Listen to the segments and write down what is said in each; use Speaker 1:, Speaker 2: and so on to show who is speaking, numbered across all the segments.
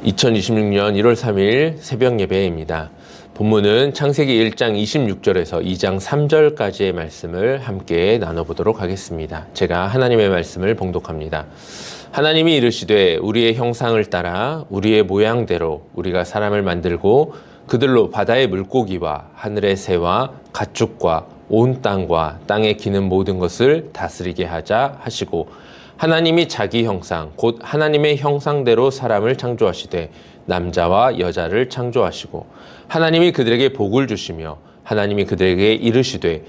Speaker 1: 2026년 1월 3일 새벽 예배입니다. 본문은 창세기 1장 26절에서 2장 3절까지의 말씀을 함께 나눠보도록 하겠습니다. 제가 하나님의 말씀을 봉독합니다. 하나님이 이르시되 우리의 형상을 따라 우리의 모양대로 우리가 사람을 만들고 그들로 바다의 물고기와 하늘의 새와 가축과 온 땅과 땅에 기는 모든 것을 다스리게 하자 하시고 하나님이 자기 형상 곧 하나님의 형상대로 사람을 창조하시되 남자와 여자를 창조하시고 하나님이 그들에게 복을 주시며 하나님이 그들에게 이르시되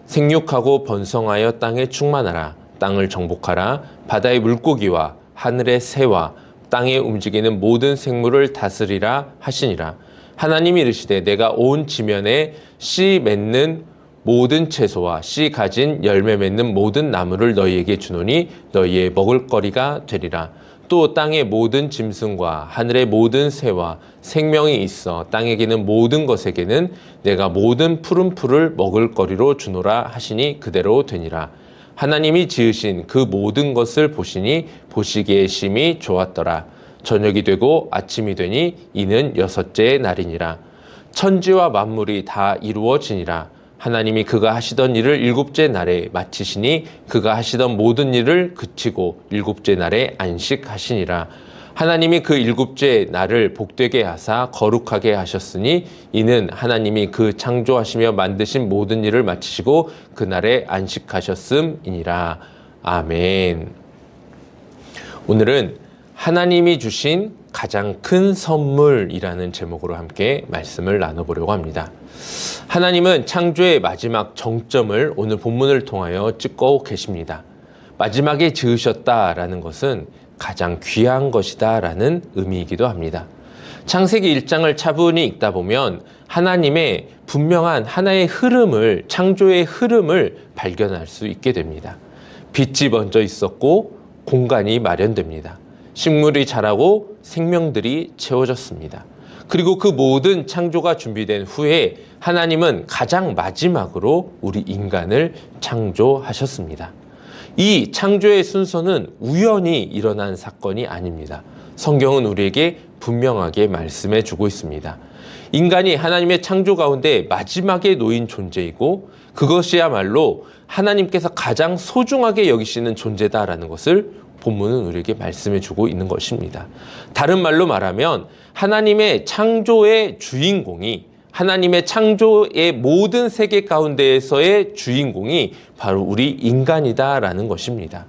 Speaker 1: 생육하고 번성하여 땅에 충만하라 땅을 정복하라 바다의 물고기와 하늘의 새와 땅에 움직이는 모든 생물을 다스리라 하시니라. 하나님이 이르시되 내가 온 지면에 씨 맺는 모든 채소와 씨 가진 열매 맺는 모든 나무를 너희에게 주노니 너희의 먹을거리가 되리라. 또 땅의 모든 짐승과 하늘의 모든 새와 생명이 있어 땅에 기는 모든 것에게는 내가 모든 푸른 풀을 먹을거리로 주노라 하시니 그대로 되니라. 하나님이 지으신 그 모든 것을 보시니 보시기에 심히 좋았더라. 저녁이 되고 아침이 되니 이는 6째 날이니라. 천지와 만물이 다 이루어지니라. 하나님이 그가 하시던 일을 7째 날에 마치시니 그가 하시던 모든 일을 그치고 7째 날에 안식하시니라. 하나님이 그 7째 날을 복되게 하사 거룩하게 하셨으니 이는 하나님이 그 창조하시며 만드신 모든 일을 마치시고 그날에 안식하셨음이니라. 아멘. 오늘은 하나님이 주신 가장 큰 선물이라는 제목으로 함께 말씀을 나눠보려고 합니다. 하나님은 창조의 마지막 정점을 오늘 본문을 통하여 찍고 계십니다. 마지막에 지으셨다라는 것은 가장 귀한 것이다라는 의미이기도 합니다. 창세기 1장을 차분히 읽다 보면 하나님의 분명한 하나의 흐름을, 창조의 흐름을 발견할 수 있게 됩니다. 빛이 먼저 있었고 공간이 마련됩니다. 식물이 자라고 생명들이 채워졌습니다. 그리고 그 모든 창조가 준비된 후에 하나님은 가장 마지막으로 우리 인간을 창조하셨습니다. 이 창조의 순서는 우연히 일어난 사건이 아닙니다. 성경은 우리에게 분명하게 말씀해 주고 있습니다. 인간이 하나님의 창조 가운데 마지막에 놓인 존재이고 그것이야말로 하나님께서 가장 소중하게 여기시는 존재다라는 것을 본문은 우리에게 말씀해 주고 있는 것입니다. 다른 말로 말하면 하나님의 창조의 주인공이, 하나님의 창조의 모든 세계 가운데에서의 주인공이 바로 우리 인간이다라는 것입니다.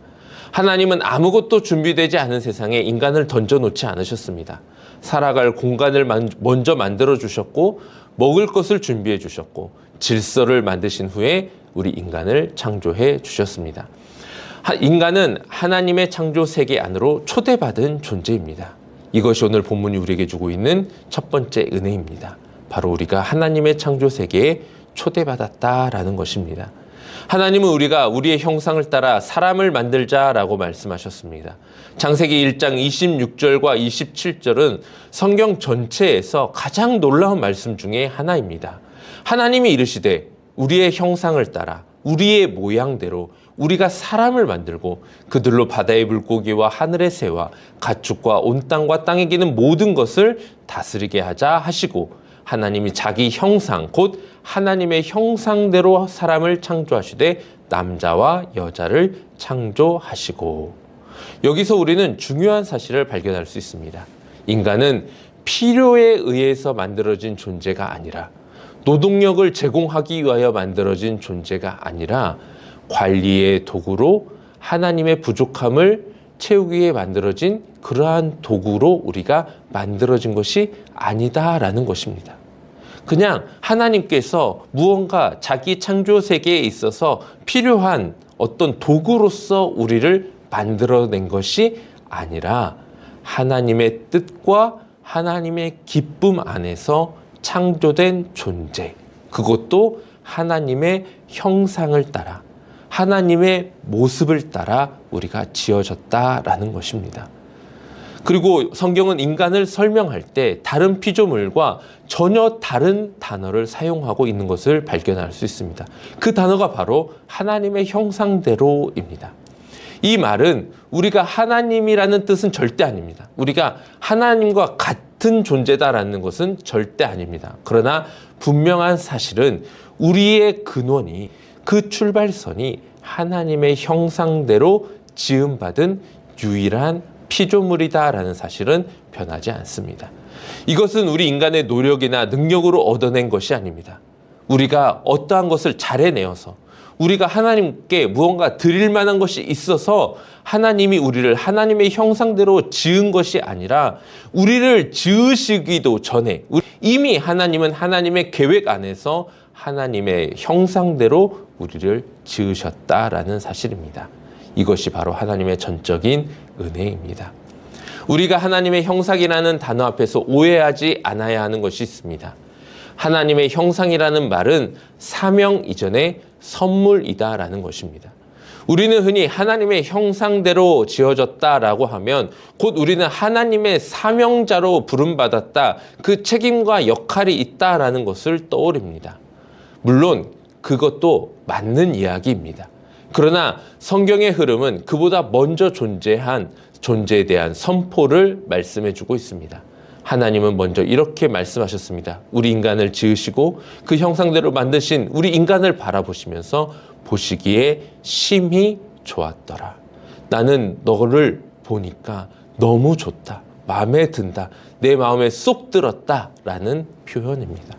Speaker 1: 하나님은 아무것도 준비되지 않은 세상에 인간을 던져놓지 않으셨습니다. 살아갈 공간을 먼저 만들어 주셨고 먹을 것을 준비해 주셨고 질서를 만드신 후에 우리 인간을 창조해 주셨습니다. 인간은 하나님의 창조 세계 안으로 초대받은 존재입니다. 이것이 오늘 본문이 우리에게 주고 있는 첫 번째 은혜입니다. 바로 우리가 하나님의 창조 세계에 초대받았다라는 것입니다. 하나님은 우리가 우리의 형상을 따라 사람을 만들자라고 말씀하셨습니다. 창세기 1장 26절과 27절은 성경 전체에서 가장 놀라운 말씀 중에 하나입니다. 하나님이 이르시되 우리의 형상을 따라 우리의 모양대로 우리가 사람을 만들고 그들로 바다의 물고기와 하늘의 새와 가축과 온 땅과 땅에 기는 모든 것을 다스리게 하자 하시고 하나님이 자기 형상 곧 하나님의 형상대로 사람을 창조하시되 남자와 여자를 창조하시고. 여기서 우리는 중요한 사실을 발견할 수 있습니다. 인간은 필요에 의해서 만들어진 존재가 아니라 노동력을 제공하기 위하여 만들어진 존재가 아니라 관리의 도구로 하나님의 부족함을 채우기 위해 만들어진 그러한 도구로 우리가 만들어진 것이 아니다라는 것입니다. 그냥 하나님께서 무언가 자기 창조 세계에 있어서 필요한 어떤 도구로서 우리를 만들어낸 것이 아니라 하나님의 뜻과 하나님의 기쁨 안에서 창조된 존재, 그것도 하나님의 형상을 따라 하나님의 모습을 따라 우리가 지어졌다라는 것입니다. 그리고 성경은 인간을 설명할 때 다른 피조물과 전혀 다른 단어를 사용하고 있는 것을 발견할 수 있습니다. 그 단어가 바로 하나님의 형상대로입니다. 이 말은 우리가 하나님이라는 뜻은 절대 아닙니다. 우리가 하나님과 같은 존재다라는 것은 절대 아닙니다. 그러나 분명한 사실은 우리의 근원이, 그 출발선이 하나님의 형상대로 지음받은 유일한 피조물이다라는 사실은 변하지 않습니다. 이것은 우리 인간의 노력이나 능력으로 얻어낸 것이 아닙니다. 우리가 어떠한 것을 잘 해내어서, 우리가 하나님께 무언가 드릴 만한 것이 있어서 하나님이 우리를 하나님의 형상대로 지은 것이 아니라, 우리를 지으시기도 전에 이미 하나님은 하나님의 계획 안에서 하나님의 형상대로 우리를 지으셨다라는 사실입니다. 이것이 바로 하나님의 전적인 은혜입니다. 우리가 하나님의 형상이라는 단어 앞에서 오해하지 않아야 하는 것이 있습니다. 하나님의 형상이라는 말은 사명 이전의 선물이다라는 것입니다. 우리는 흔히 하나님의 형상대로 지어졌다라고 하면 곧 우리는 하나님의 사명자로 부름받았다, 그 책임과 역할이 있다라는 것을 떠올립니다. 물론 그것도 맞는 이야기입니다. 그러나 성경의 흐름은 그보다 먼저 존재한 존재에 대한 선포를 말씀해주고 있습니다. 하나님은 먼저 이렇게 말씀하셨습니다. 우리 인간을 지으시고 그 형상대로 만드신 우리 인간을 바라보시면서 보시기에 심히 좋았더라. 나는 너를 보니까 너무 좋다, 마음에 든다, 내 마음에 쏙 들었다 라는 표현입니다.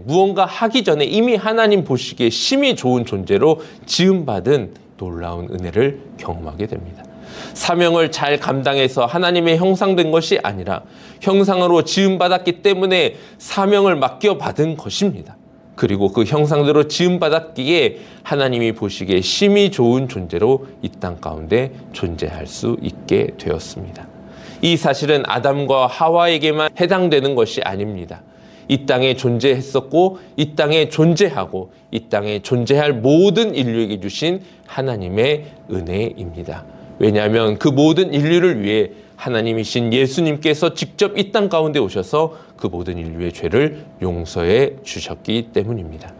Speaker 1: 무언가 하기 전에 이미 하나님 보시기에 심히 좋은 존재로 지음받은 놀라운 은혜를 경험하게 됩니다. 사명을 잘 감당해서 하나님의 형상된 것이 아니라 형상으로 지음받았기 때문에 사명을 맡겨받은 것입니다. 그리고 그 형상대로 지음받았기에 하나님이 보시기에 심히 좋은 존재로 이 땅 가운데 존재할 수 있게 되었습니다. 이 사실은 아담과 하와에게만 해당되는 것이 아닙니다. 이 땅에 존재했었고 이 땅에 존재하고 이 땅에 존재할 모든 인류에게 주신 하나님의 은혜입니다. 왜냐하면 그 모든 인류를 위해 하나님이신 예수님께서 직접 이 땅 가운데 오셔서 그 모든 인류의 죄를 용서해 주셨기 때문입니다.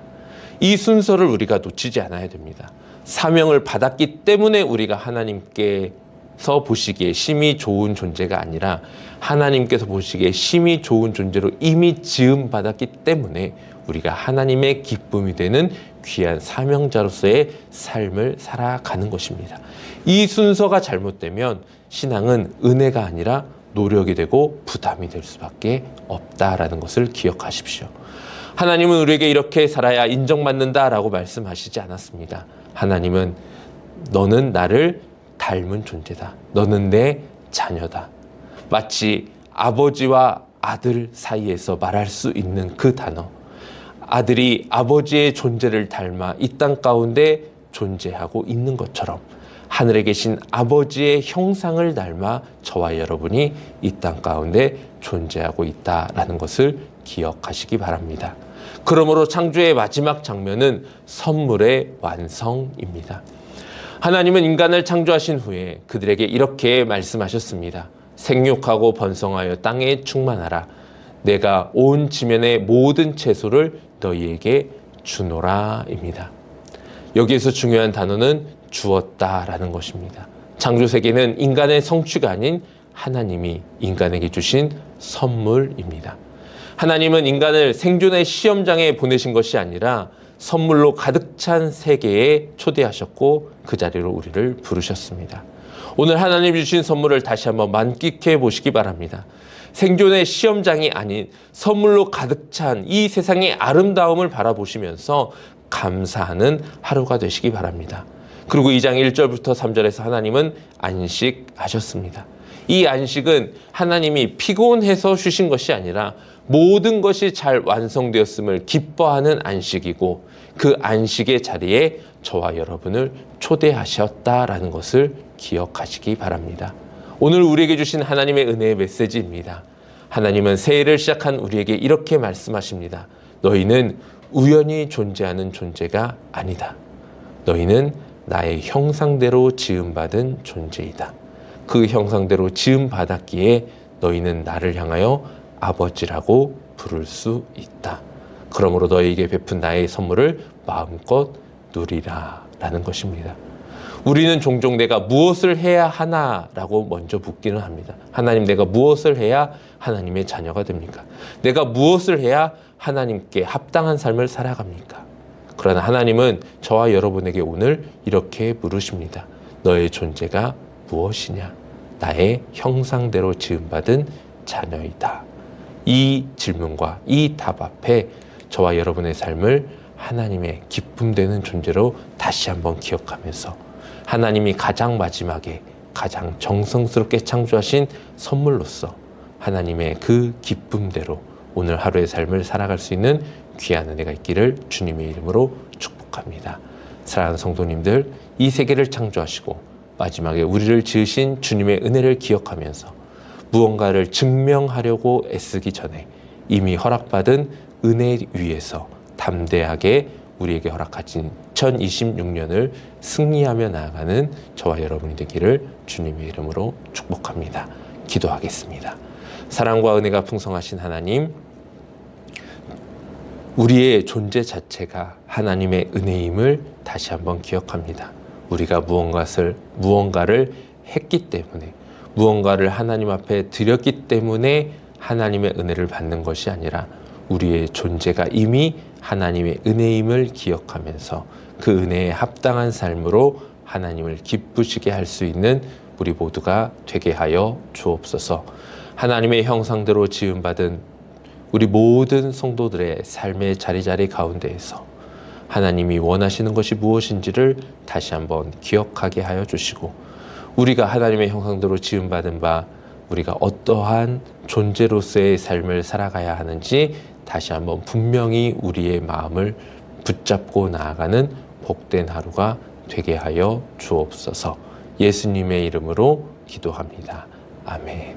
Speaker 1: 이 순서를 우리가 놓치지 않아야 됩니다. 사명을 받았기 때문에 우리가 하나님께서 보시기에 심히 좋은 존재가 아니라 하나님께서 보시기에 심히 좋은 존재로 이미 지음받았기 때문에 우리가 하나님의 기쁨이 되는 귀한 사명자로서의 삶을 살아가는 것입니다. 이 순서가 잘못되면 신앙은 은혜가 아니라 노력이 되고 부담이 될 수밖에 없다라는 것을 기억하십시오. 하나님은 우리에게 이렇게 살아야 인정받는다라고 말씀하시지 않았습니다. 하나님은 너는 나를 닮은 존재다. 너는 내 자녀다. 마치 아버지와 아들 사이에서 말할 수 있는 그 단어. 아들이 아버지의 존재를 닮아 이 땅 가운데 존재하고 있는 것처럼 하늘에 계신 아버지의 형상을 닮아 저와 여러분이 이 땅 가운데 존재하고 있다라는 것을 기억하시기 바랍니다. 그러므로 창조의 마지막 장면은 선물의 완성입니다. 하나님은 인간을 창조하신 후에 그들에게 이렇게 말씀하셨습니다. 생육하고 번성하여 땅에 충만하라. 내가 온 지면의 모든 채소를 너희에게 주노라입니다. 여기에서 중요한 단어는 주었다라는 것입니다. 창조세계는 인간의 성취가 아닌 하나님이 인간에게 주신 선물입니다. 하나님은 인간을 생존의 시험장에 보내신 것이 아니라 선물로 가득 찬 세계에 초대하셨고 그 자리로 우리를 부르셨습니다. 오늘 하나님이 주신 선물을 다시 한번 만끽해 보시기 바랍니다. 생존의 시험장이 아닌 선물로 가득 찬 이 세상의 아름다움을 바라보시면서 감사하는 하루가 되시기 바랍니다. 그리고 2장 1절부터 3절에서 하나님은 안식하셨습니다. 이 안식은 하나님이 피곤해서 쉬신 것이 아니라 모든 것이 잘 완성되었음을 기뻐하는 안식이고 그 안식의 자리에 저와 여러분을 초대하셨다라는 것을 기억하시기 바랍니다. 오늘 우리에게 주신 하나님의 은혜의 메시지입니다. 하나님은 새해를 시작한 우리에게 이렇게 말씀하십니다. 너희는 우연히 존재하는 존재가 아니다. 너희는 나의 형상대로 지음받은 존재이다. 그 형상대로 지음받았기에 너희는 나를 향하여 아버지라고 부를 수 있다. 그러므로 너희에게 베푼 나의 선물을 마음껏 누리라 라는 것입니다. 우리는 종종 내가 무엇을 해야 하나라고 먼저 묻기는 합니다. 하나님, 내가 무엇을 해야 하나님의 자녀가 됩니까? 내가 무엇을 해야 하나님께 합당한 삶을 살아갑니까? 그러나 하나님은 저와 여러분에게 오늘 이렇게 물으십니다. 너의 존재가 무엇이냐? 나의 형상대로 지음받은 자녀이다. 이 질문과 이 답 앞에 저와 여러분의 삶을 하나님의 기쁨되는 존재로 다시 한번 기억하면서 하나님이 가장 마지막에 가장 정성스럽게 창조하신 선물로서 하나님의 그 기쁨대로 오늘 하루의 삶을 살아갈 수 있는 귀한 은혜가 있기를 주님의 이름으로 축복합니다. 사랑하는 성도님들, 이 세계를 창조하시고 마지막에 우리를 지으신 주님의 은혜를 기억하면서 무언가를 증명하려고 애쓰기 전에 이미 허락받은 은혜 위에서 담대하게 우리에게 허락하신 2026년을 승리하며 나아가는 저와 여러분이 되기를 주님의 이름으로 축복합니다. 기도하겠습니다. 사랑과 은혜가 풍성하신 하나님, 우리의 존재 자체가 하나님의 은혜임을 다시 한번 기억합니다. 우리가 무언가를 했기 때문에, 무언가를 하나님 앞에 드렸기 때문에 하나님의 은혜를 받는 것이 아니라 우리의 존재가 이미 하나님의 은혜임을 기억하면서 그 은혜에 합당한 삶으로 하나님을 기쁘시게 할 수 있는 우리 모두가 되게 하여 주옵소서. 하나님의 형상대로 지음받은 우리 모든 성도들의 삶의 자리자리 가운데에서 하나님이 원하시는 것이 무엇인지를 다시 한번 기억하게 하여 주시고, 우리가 하나님의 형상대로 지음받은 바 우리가 어떠한 존재로서의 삶을 살아가야 하는지 다시 한번 분명히 우리의 마음을 붙잡고 나아가는 복된 하루가 되게 하여 주옵소서. 예수님의 이름으로 기도합니다. 아멘.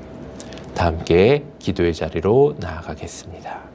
Speaker 1: 다 함께 기도의 자리로 나아가겠습니다.